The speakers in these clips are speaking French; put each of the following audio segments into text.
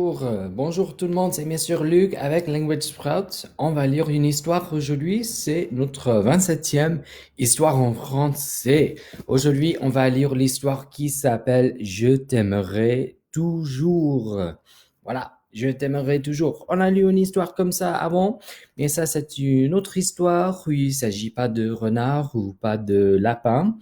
Bonjour tout le monde, c'est Monsieur Luc avec Language Sprouts. On va lire une histoire aujourd'hui, c'est notre 27e histoire en français. Aujourd'hui, on va lire l'histoire qui s'appelle Je t'aimerai toujours. Voilà, je t'aimerai toujours. On a lu une histoire comme ça avant, mais ça c'est une autre histoire où il s'agit pas de renard ou pas de lapin.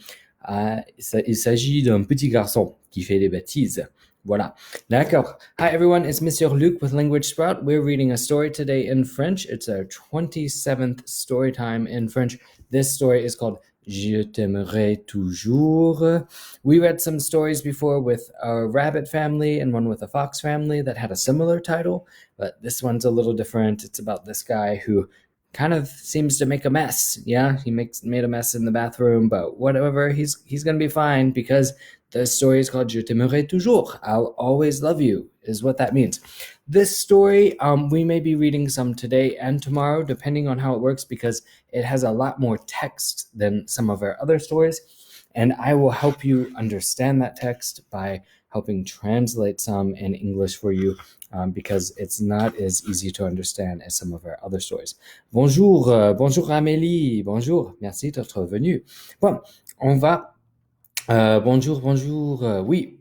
Il s'agit d'un petit garçon qui fait des bêtises. Voilà. D'accord. Hi everyone, it's Monsieur Luc with Language Sprout. We're reading a story today in French. It's our 27th story time in French. This story is called Je t'aimerai toujours. We read some stories before with a rabbit family and one with a fox family that had a similar title, but this one's a little different. It's about this guy who kind of seems to make a mess. Yeah, he made a mess in the bathroom, but whatever, he's gonna be fine because the story is called Je t'aimerai toujours. I'll always love you, is what that means. This story, we may be reading some today and tomorrow, depending on how it works, because it has a lot more text than some of our other stories. And I will help you understand that text by helping translate some in English for you, because it's not as easy to understand as some of our other stories. Bonjour, bonjour Amélie, bonjour, merci d'être venue. Bon, on va bonjour, bonjour. Oui,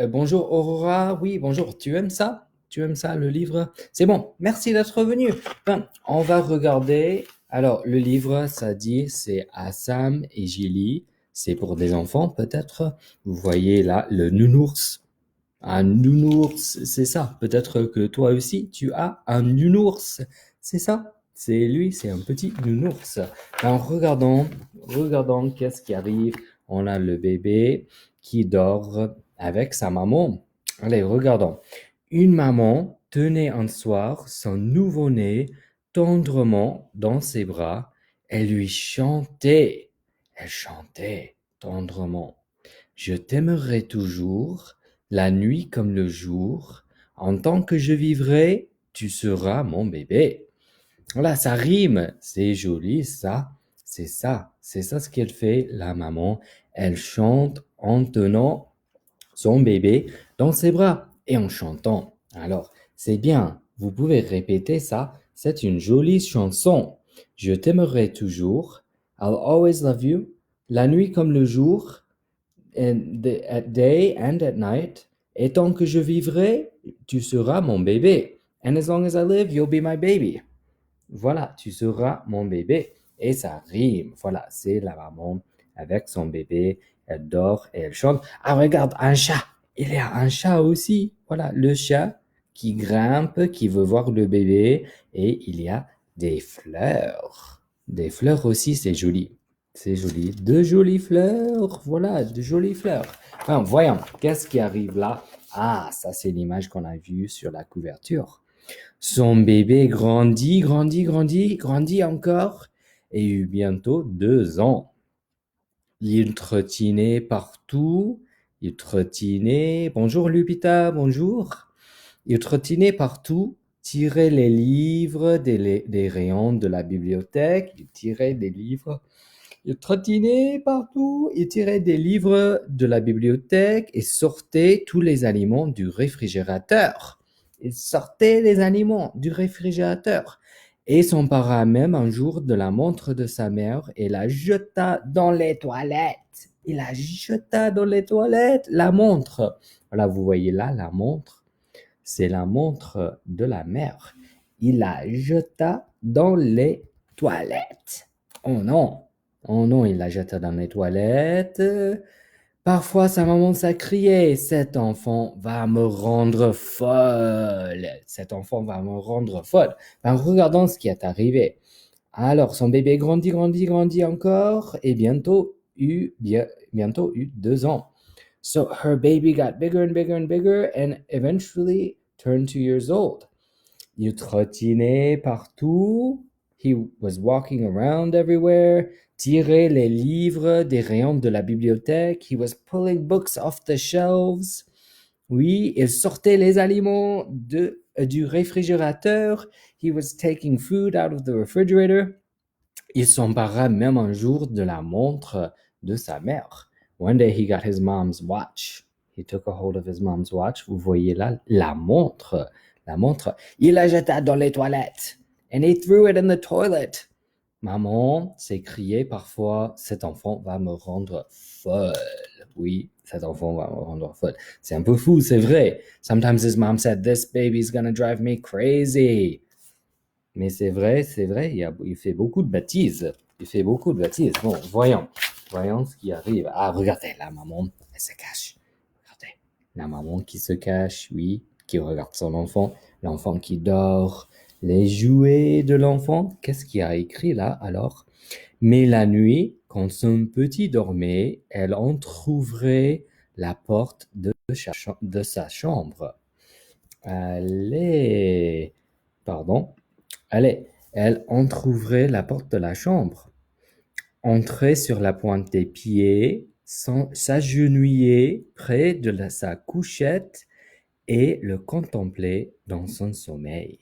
bonjour Aurora. Oui, bonjour. Tu aimes ça? Tu aimes ça, le livre? C'est bon. Merci d'être venu. Ben, on va regarder. Alors, le livre, ça dit, c'est Assam et Gilly. C'est pour des enfants, peut-être. Vous voyez là, le nounours. Un nounours, c'est ça. Peut-être que toi aussi, tu as un nounours. C'est ça? C'est lui, c'est un petit nounours. Ben, regardons qu'est-ce qui arrive. On a le bébé qui dort avec sa maman. Allez, regardons. Une maman tenait un soir son nouveau-né tendrement dans ses bras. Elle lui chantait. Elle chantait tendrement. Je t'aimerai toujours, la nuit comme le jour. En tant que je vivrai, tu seras mon bébé. Voilà, ça rime. C'est joli, ça. C'est ça. C'est ça ce qu'elle fait, la maman. Elle chante en tenant son bébé dans ses bras et en chantant. Alors, c'est bien. Vous pouvez répéter ça. C'est une jolie chanson. Je t'aimerai toujours. I'll always love you. La nuit comme le jour. At day and at night. Et tant que je vivrai, tu seras mon bébé. And as long as I live, you'll be my baby. Voilà, tu seras mon bébé. Et ça rime. Voilà, c'est la maman avec son bébé. Elle dort et elle chante. Ah, regarde, un chat. Il y a un chat aussi. Voilà, le chat qui grimpe, qui veut voir le bébé. Et il y a des fleurs. Des fleurs aussi, c'est joli. C'est joli. De jolies fleurs. Voilà, de jolies fleurs. Enfin, voyons, qu'est-ce qui arrive là? Ah, ça, c'est l'image qu'on a vue sur la couverture. Son bébé grandit, grandit encore et eut bientôt 2 ans. Il trottinait partout, il trottinait. Bonjour Lupita, bonjour. Il trottinait partout, tirait les livres des rayons de la bibliothèque, il tirait des livres. Il trottinait partout, il tirait des livres de la bibliothèque et sortait tous les aliments du réfrigérateur. Il sortait les aliments du réfrigérateur et s'empara même un jour de la montre de sa mère et la jeta dans les toilettes. Il la jeta dans les toilettes, la montre. Voilà, vous voyez là, la montre, c'est la montre de la mère. Il la jeta dans les toilettes. Oh non! Oh non, il la jeta dans les toilettes. Parfois, sa maman s'acriait, cet enfant va me rendre folle. Cet enfant va me rendre folle. Ben, regardons ce qui est arrivé. Alors, son bébé grandit encore et bientôt eut 2 ans. So her baby got bigger and bigger and bigger and eventually turned 2 years old. Il trottinait partout. He was walking around everywhere. Tirait les livres des rayons de la bibliothèque. He was pulling books off the shelves. Oui, il sortait les aliments du réfrigérateur. He was taking food out of the refrigerator. Il s'empara même un jour de la montre de sa mère. One day he got his mom's watch. He took a hold of his mom's watch. Vous voyez là la montre. la montre. Il la jeta dans les toilettes. And he threw it in the toilet. Maman s'écriait parfois, cet enfant va me rendre folle. Oui, cet enfant va me rendre folle. C'est un peu fou, c'est vrai. Sometimes his mom said, this baby's gonna drive me crazy. Mais c'est vrai, il fait beaucoup de bêtises. Il fait beaucoup de bêtises. Bon, voyons ce qui arrive. Ah, regardez, la maman, elle se cache. Regardez, la maman qui se cache, oui, qui regarde son enfant, l'enfant qui dort, les jouets de l'enfant. Qu'est-ce qu'il y a écrit là, alors? Mais la nuit, quand son petit dormait, elle entr'ouvrait la porte de sa chambre. Allez, pardon. Allez, elle entr'ouvrait la porte de la chambre, entrait sur la pointe des pieds, s'agenouillait près de sa couchette et le contemplait dans son sommeil.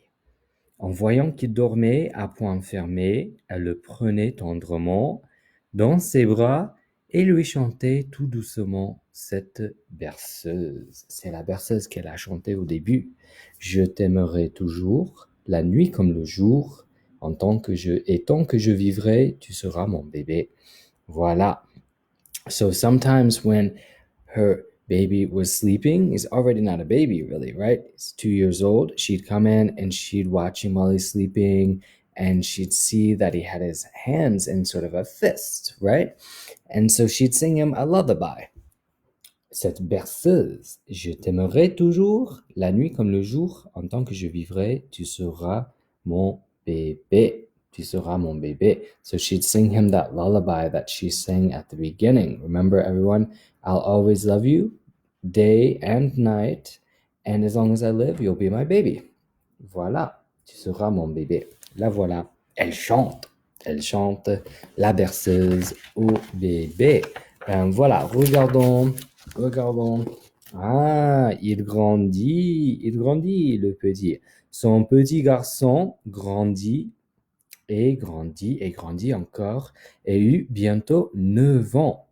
En voyant qu'il dormait à poings fermés, elle le prenait tendrement dans ses bras et lui chantait tout doucement cette berceuse. C'est la berceuse qu'elle a chantée au début. Je t'aimerai toujours, la nuit comme le jour, tant que je vivrai, tu seras mon bébé. Voilà. So sometimes when her baby was sleeping, he's already not a baby really, right? He's 2 years old. She'd come in and she'd watch him while he's sleeping and she'd see that he had his hands in sort of a fist, right? And so she'd sing him a lullaby. Cette berceuse, je t'aimerai toujours, la nuit comme le jour, en tant que je vivrai, tu seras mon bébé. Tu seras mon bébé. So she'd sing him that lullaby that she sang at the beginning. Remember, everyone, I'll always love you, day and night, and as long as I live, you'll be my baby. Voilà, tu seras mon bébé. La voilà, elle chante la berceuse au bébé. Voilà, regardons. Ah, il grandit, le petit. Son petit garçon grandit et grandit encore et eut bientôt 9 ans.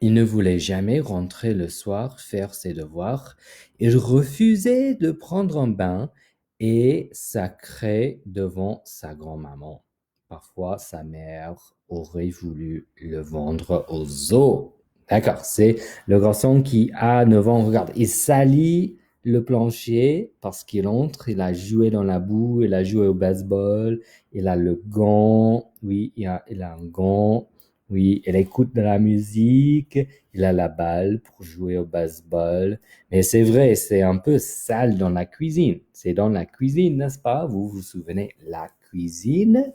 Il ne voulait jamais rentrer le soir faire ses devoirs. Il refusait de prendre un bain et sacrait devant sa grand-maman. Parfois, sa mère aurait voulu le vendre aux zoos. D'accord, c'est le garçon qui a 9 ans. Regarde, il salit le plancher parce qu'il entre, il a joué dans la boue, il a joué au baseball, il a le gant, oui, il a un gant. Oui, il écoute de la musique, il a la balle pour jouer au baseball. Mais c'est vrai, c'est un peu sale dans la cuisine. C'est dans la cuisine, n'est-ce pas? Vous vous souvenez, la cuisine.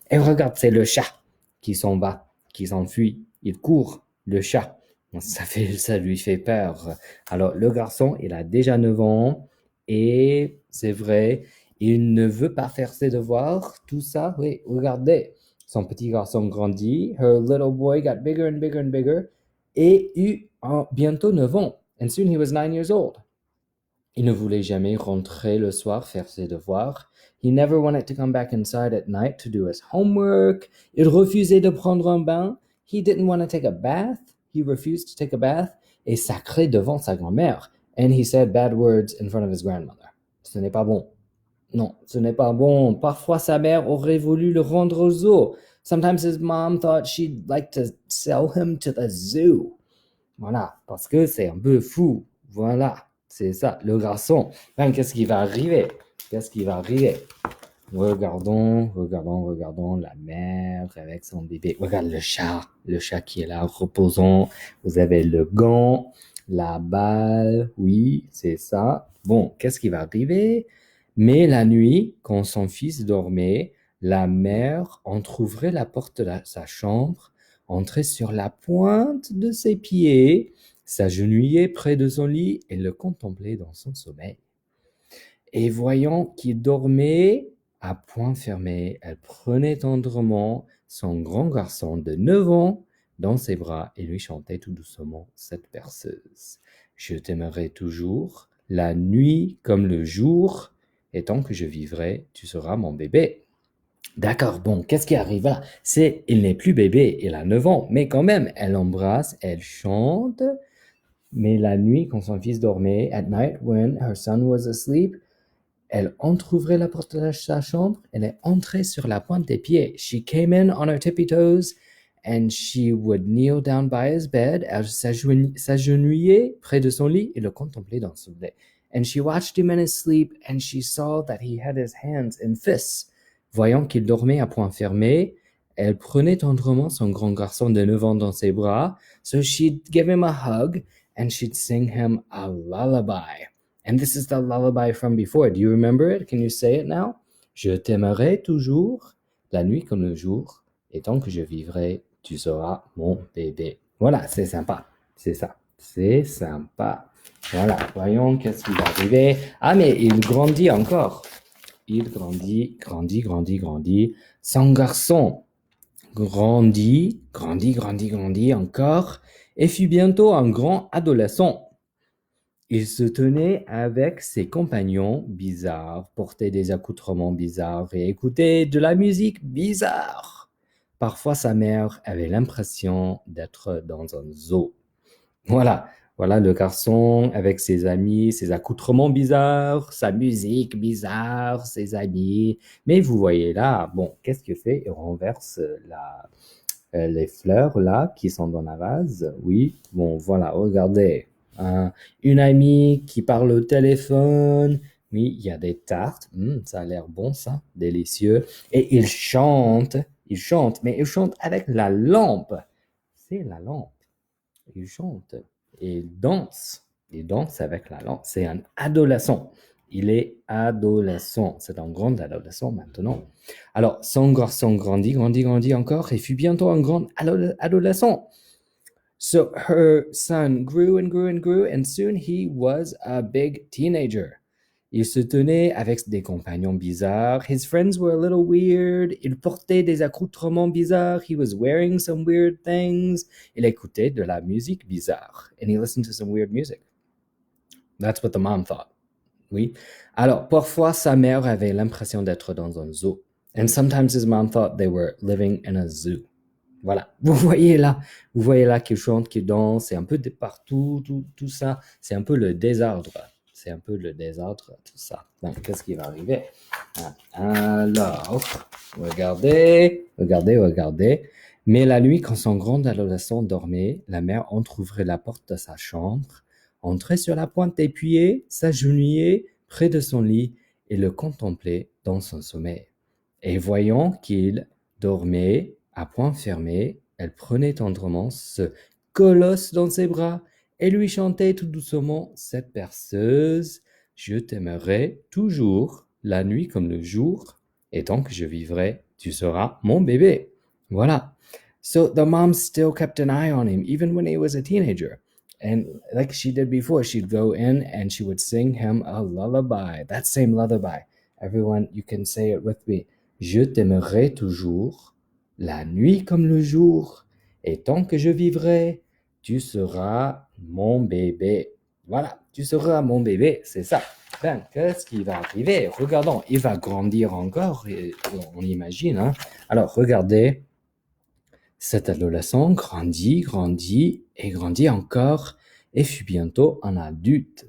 Et regarde, c'est le chat qui s'en va, qui s'enfuit. Il court, le chat. Ça lui fait peur. Alors, le garçon, il a déjà 9 ans et c'est vrai, il ne veut pas faire ses devoirs. Tout ça, oui, regardez. Son petit garçon grandit. Her little boy got bigger and bigger and bigger et eut bientôt 9 ans. And soon he was 9 years old. Il ne voulait jamais rentrer le soir faire ses devoirs. He never wanted to come back inside at night to do his homework. Il refusait de prendre un bain. He didn't want to take a bath. He refused to take a bath. Et sacré devant sa grand-mère. And he said bad words in front of his grandmother. Ce n'est pas bon. Non, ce n'est pas bon. Parfois, sa mère aurait voulu le rendre au zoo. Sometimes his mom thought she'd like to sell him to the zoo. Voilà, parce que c'est un peu fou. Voilà, c'est ça, le garçon. Ben, qu'est-ce qui va arriver? Regardons la mère avec son bébé. Regarde le chat qui est là reposant. Vous avez le gant, la balle. Oui, c'est ça. Bon, qu'est-ce qui va arriver? Mais la nuit, quand son fils dormait, la mère entr'ouvrait la porte de sa chambre, entrait sur la pointe de ses pieds, s'agenouillait près de son lit et le contemplait dans son sommeil. Et voyant qu'il dormait à poings fermés, elle prenait tendrement son grand garçon de 9 ans dans ses bras et lui chantait tout doucement cette berceuse. Je t'aimerai toujours, la nuit comme le jour, et tant que je vivrai, tu seras mon bébé. D'accord, bon, qu'est-ce qui arrive là? Il n'est plus bébé, il a 9 ans, mais quand même, elle l'embrasse, elle chante. Mais la nuit, quand son fils dormait, at night when her son was asleep, Elle entrouvrait la porte de sa chambre. Elle est entrée sur la pointe des pieds. She came in on her tippy toes and she would kneel down by his bed. Elle s'agenouillait près de son lit et le contemplait dans son lit. And she watched him in his sleep and she saw that he had his hands in fists. Voyant qu'il dormait à poing fermé, elle prenait tendrement son grand garçon de 9 ans dans ses bras. So she'd give him a hug and she'd sing him a lullaby. And this is the lullaby from before. Do you remember it? Can you say it now? Je t'aimerai toujours, la nuit comme le jour, et tant que je vivrai, tu seras mon bébé. Voilà, c'est sympa. C'est ça. C'est sympa. Voilà, voyons qu'est-ce qui va arriver. Ah, mais il grandit encore. Il grandit. Son garçon grandit encore, et fut bientôt un grand adolescent. Il se tenait avec ses compagnons bizarres, portait des accoutrements bizarres et écoutait de la musique bizarre. Parfois, sa mère avait l'impression d'être dans un zoo. Voilà le garçon avec ses amis, ses accoutrements bizarres, sa musique bizarre, ses amis. Mais vous voyez là, bon, qu'est-ce qu'il fait? Il renverse les fleurs là qui sont dans la vase. Oui, bon, voilà, regardez. Une amie qui parle au téléphone. Oui, il y a des tartes. Ça a l'air bon, ça, délicieux. Et il chante, mais il chante avec la lampe. C'est la lampe. Il chante et il danse. Il danse avec la lampe. C'est un adolescent. Il est adolescent. C'est un grand adolescent maintenant. Alors, son garçon grandit encore et fut bientôt un grand adolescent. So her son grew and soon he was a big teenager. Il se tenait avec des compagnons bizarres. His friends were a little weird. Il portait des accoutrements bizarres. He was wearing some weird things. Il écoutait de la musique bizarre. And he listened to some weird music. That's what the mom thought. Oui. Alors, parfois, sa mère avait l'impression d'être dans un zoo. And sometimes his mom thought they were living in a zoo. Voilà, vous voyez là qu'il chante, qu'il danse, c'est un peu de partout, tout ça, c'est un peu le désordre, tout ça. Donc, qu'est-ce qui va arriver? Alors, regardez. Mais la nuit, quand son grand adolescent dormait, la mère entrouvrait la porte de sa chambre, entrait sur la pointe des pieds, s'agenouillait près de son lit et le contemplait dans son sommeil. Et voyant qu'il dormait à poing fermé, elle prenait tendrement ce colosse dans ses bras et lui chantait tout doucement cette berceuse. Je t'aimerai toujours, la nuit comme le jour, et tant que je vivrai, tu seras mon bébé. Voilà. So the mom still kept an eye on him, even when he was a teenager. And like she did before, she'd go in and she would sing him a lullaby. That same lullaby. Everyone, you can say it with me. Je t'aimerai toujours, la nuit comme le jour, et tant que je vivrai, tu seras mon bébé. Voilà, tu seras mon bébé, c'est ça. Ben, qu'est-ce qui va arriver? Regardons, il va grandir encore, on imagine. Hein? Alors, regardez, cet adolescent grandit encore, et fut bientôt un adulte.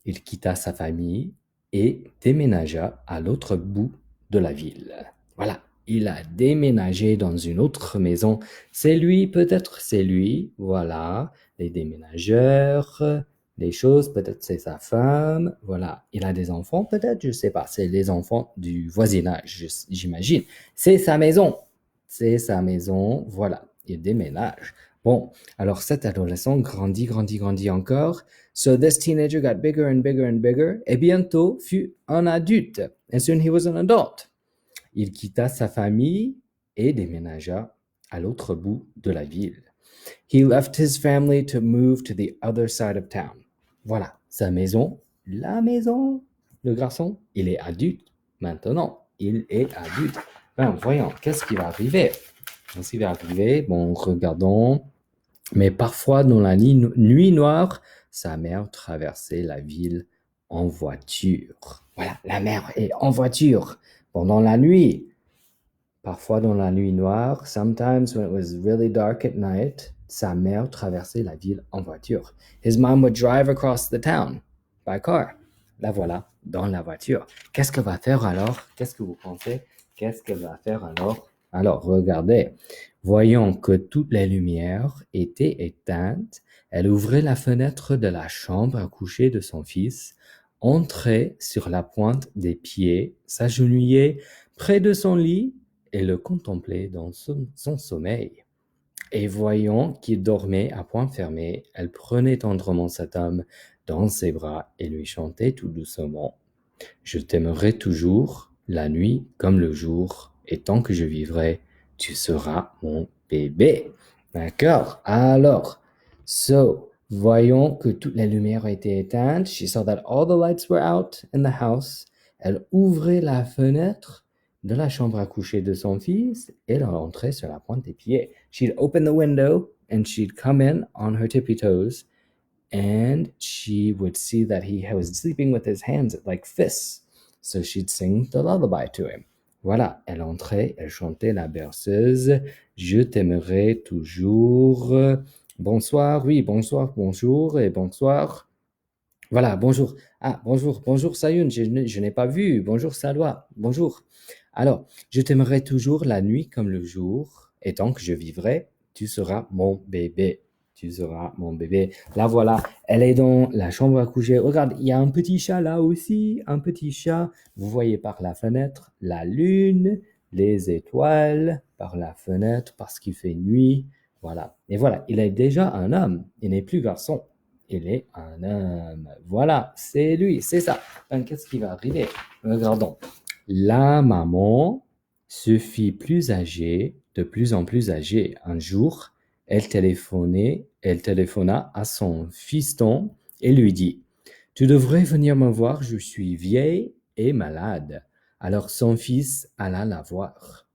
Il quitta sa famille et déménagea à l'autre bout de la ville. Voilà, il a déménagé dans une autre maison. C'est lui, voilà, les déménageurs, les choses, peut-être c'est sa femme, voilà. Il a des enfants, peut-être, je sais pas, c'est les enfants du voisinage, j'imagine. C'est sa maison, voilà, il déménage. Bon, alors cet adolescent grandit encore. So this teenager got bigger and bigger, et bientôt fut un adulte. And soon he was an adult. Il quitta sa famille et déménagea à l'autre bout de la ville. He left his family to move to the other side of town. Voilà, sa maison, la maison, le garçon, il est adulte. Maintenant, il est adulte. Ben, voyons, qu'est-ce qui va arriver? Bon, regardons. Mais parfois, dans la nuit noire, sa mère traversait la ville en voiture. Voilà, la mère est en voiture pendant la nuit. Parfois, dans la nuit noire, sometimes when it was really dark at night, sa mère traversait la ville en voiture. His mom would drive across the town by car. La voilà dans la voiture. Qu'est-ce qu'elle va faire alors? Qu'est-ce que vous pensez? Qu'est-ce qu'elle va faire alors? Alors, regardez. Voyant que toutes les lumières étaient éteintes, elle ouvrait la fenêtre de la chambre à coucher de son fils, entrait sur la pointe des pieds, s'agenouillait près de son lit et le contemplait dans son sommeil. Et voyant qu'il dormait à point fermé, elle prenait tendrement cet homme dans ses bras et lui chantait tout doucement: Je t'aimerai toujours, la nuit comme le jour, et tant que je vivrai, tu seras mon bébé. D'accord? Alors, voyons que toutes les lumières étaient éteintes. She saw that all the lights were out in the house. Elle ouvrait la fenêtre de la chambre à coucher de son fils et elle entrait sur la pointe des pieds. She'd open the window and she'd come in on her tippy toes and she would see that he was sleeping with his hands like fists. So she'd sing the lullaby to him. Voilà, elle entrait, elle chantait la berceuse. Je t'aimerai toujours. Bonsoir, oui, bonsoir, bonjour et bonsoir. Voilà, bonjour. Ah, bonjour, bonjour Sayun, je n'ai pas vu. Bonjour Salwa, bonjour. Alors, je t'aimerai toujours la nuit comme le jour, et tant que je vivrai, tu seras mon bébé. Tu seras mon bébé. Là, voilà, elle est dans la chambre à coucher. Regarde, il y a un petit chat là aussi, un petit chat. Vous voyez par la fenêtre la lune, les étoiles, par la fenêtre parce qu'il fait nuit. Voilà. Et voilà, il est déjà un homme, il n'est plus garçon. Il est un homme. Voilà, c'est lui, c'est ça. Donc, qu'est-ce qui va arriver? Regardons. La maman se fit plus âgée, de plus en plus âgée. Un jour, elle téléphona à son fiston et lui dit: Tu devrais venir me voir, je suis vieille et malade. Alors son fils alla la voir.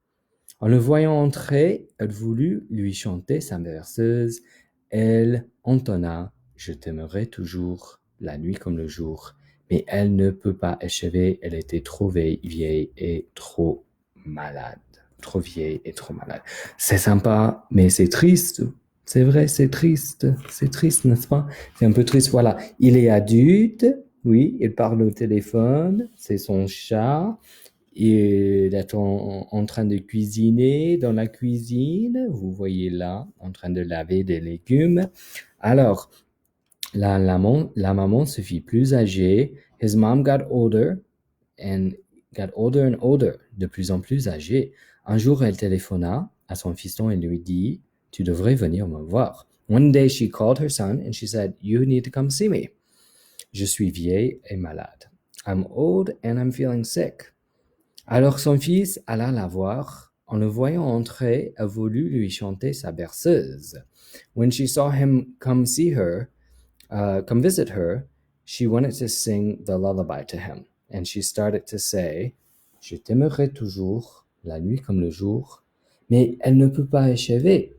En le voyant entrer, elle voulut lui chanter sa berceuse. Elle entonna: Je t'aimerai toujours, la nuit comme le jour. Mais elle ne peut pas achever, elle était trop vieille et trop malade. Trop vieille et trop malade. C'est sympa, mais c'est triste. C'est vrai, c'est triste. C'est triste, n'est-ce pas? C'est un peu triste, voilà. Il est adulte, oui, il parle au téléphone, c'est son chat. Il est en train de cuisiner dans la cuisine. Vous voyez là, en train de laver des légumes. Alors, la maman se fit plus âgée. His mom got older and older, de plus en plus âgée. Un jour, elle téléphona à son fiston et lui dit: Tu devrais venir me voir. One day, she called her son and she said, You need to come see me. Je suis vieille et malade. I'm old and I'm feeling sick. Alors son fils alla la voir. En le voyant entrer, a voulu lui chanter sa berceuse. When she saw him come visit her, she wanted to sing the lullaby to him. And she started to say: Je t'aimerai toujours, la nuit comme le jour. Mais elle ne peut pas achever.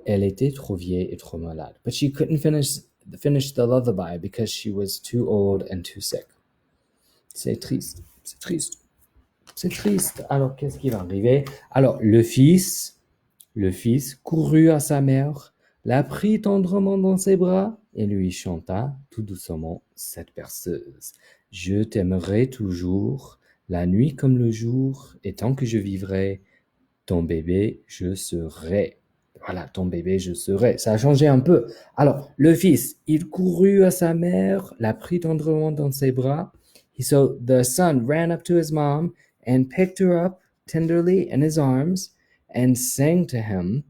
Elle était trop vieille et trop malade. But she couldn't finish the lullaby because she was too old and too sick. C'est triste, c'est triste. C'est triste. Alors, qu'est-ce qui va arriver? Alors, le fils courut à sa mère, la prit tendrement dans ses bras et lui chanta tout doucement cette berceuse. Je t'aimerai toujours, la nuit comme le jour, et tant que je vivrai, ton bébé, je serai. Voilà, ton bébé, je serai. Ça a changé un peu. Alors, le fils, il courut à sa mère, la prit tendrement dans ses bras. So the son ran up to his mom and picked her up tenderly in his arms and sang to her,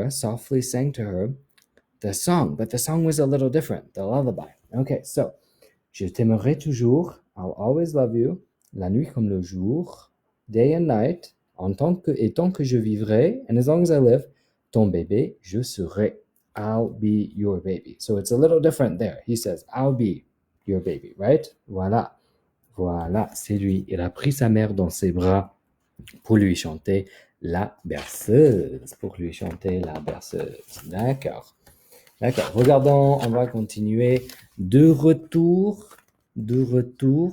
softly sang to her the song. But the song was a little different, the lullaby. Okay, so, je t'aimerai toujours, I'll always love you, la nuit comme le jour, day and night, tant que je vivrai, and as long as I live, ton bébé, je serai. I'll be your baby. So it's a little different there. He says, I'll be your baby, right? Voilà. Voilà, c'est lui. Il a pris sa mère dans ses bras pour lui chanter la berceuse. D'accord. D'accord. Regardons, on va continuer. De retour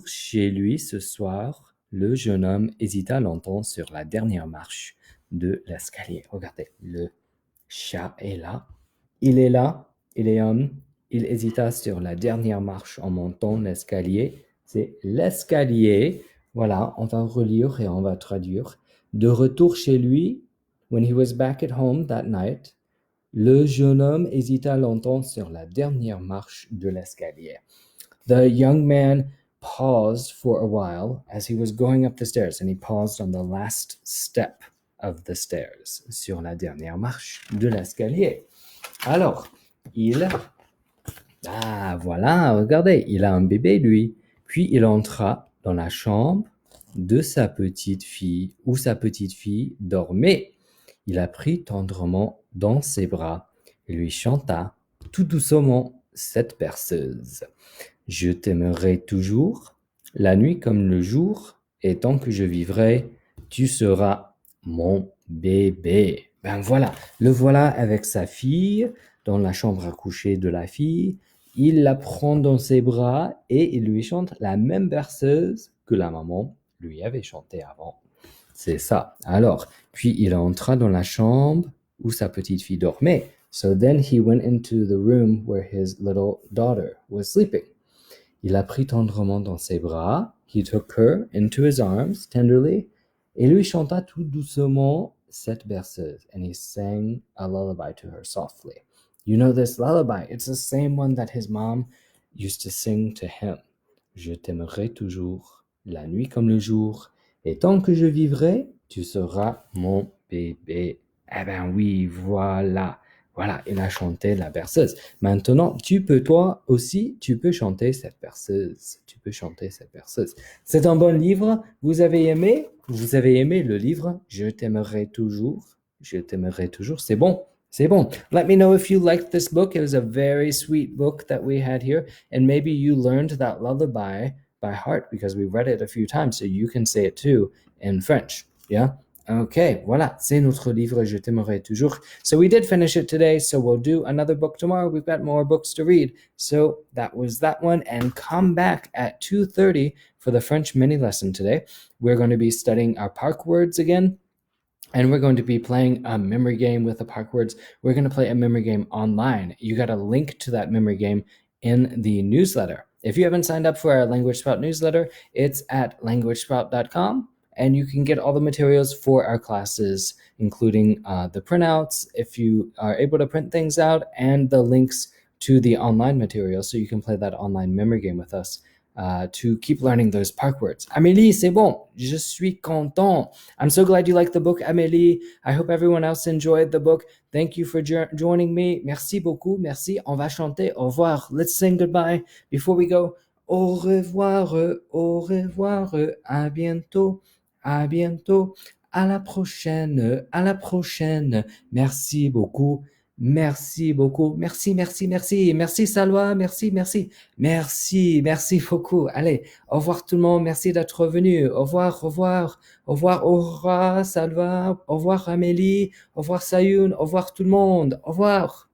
chez lui ce soir, le jeune homme hésita longtemps sur la dernière marche de l'escalier. Regardez, le chat est là. Il est là, il est homme, il hésita sur la dernière marche en montant l'escalier. C'est l'escalier. Voilà, on va relire et on va traduire. De retour chez lui, when he was back at home that night, le jeune homme hésita longtemps sur la dernière marche de l'escalier. The young man paused for a while as he was going up the stairs, and he paused on the last step of the stairs, sur la dernière marche de l'escalier. Alors, voilà, regardez, il a un bébé, lui. Puis il entra dans la chambre de sa petite fille, où sa petite fille dormait. Il la prit tendrement dans ses bras et lui chanta tout doucement cette berceuse. Je t'aimerai toujours, la nuit comme le jour, et tant que je vivrai, tu seras mon bébé. Ben voilà, le voilà avec sa fille dans la chambre à coucher de la fille. Il la prend dans ses bras et il lui chante la même berceuse que la maman lui avait chantée avant. C'est ça. Alors, puis il entra dans la chambre où sa petite fille dormait. So then he went into the room where his little daughter was sleeping. Il la prit tendrement dans ses bras. He took her into his arms tenderly et lui chanta tout doucement cette berceuse. And he sang a lullaby to her softly. You know this lullaby. It's the same one that his mom used to sing to him. Je t'aimerai toujours, la nuit comme le jour, et tant que je vivrai, tu seras mon bébé. Eh ben oui, voilà. Voilà, il a chanté la berceuse. Maintenant, toi aussi, tu peux chanter cette berceuse. Tu peux chanter cette berceuse. C'est un bon livre. Vous avez aimé? Vous avez aimé le livre? Je t'aimerai toujours. Je t'aimerai toujours. C'est bon. C'est bon. Let me know if you liked this book. It was a very sweet book that we had here. And maybe you learned that lullaby by heart because we read it a few times. So you can say it too in French. Yeah? Okay, voilà, c'est notre livre Je t'aimerai toujours. So we did finish it today, so we'll do another book tomorrow. We've got more books to read. So that was that one, and come back at 2:30 for the French mini lesson today. We're going to be studying our park words again, and we're going to be playing a memory game with the park words. We're going to play a memory game online. You got a link to that memory game in the newsletter. If you haven't signed up for our Language Sprout newsletter, it's at languagesprout.com. And you can get all the materials for our classes, including the printouts, if you are able to print things out, and the links to the online materials, so you can play that online memory game with us to keep learning those park words. Amélie, c'est bon. Je suis content. I'm so glad you liked the book, Amélie. I hope everyone else enjoyed the book. Thank you for joining me. Merci beaucoup. Merci. On va chanter au revoir. Let's sing goodbye before we go. Au revoir, à bientôt. À bientôt, à la prochaine, merci beaucoup, merci Salwa, merci beaucoup, allez, au revoir tout le monde, merci d'être venu, au revoir, Salwa, au revoir Amélie, au revoir Sayoun, au revoir tout le monde, au revoir.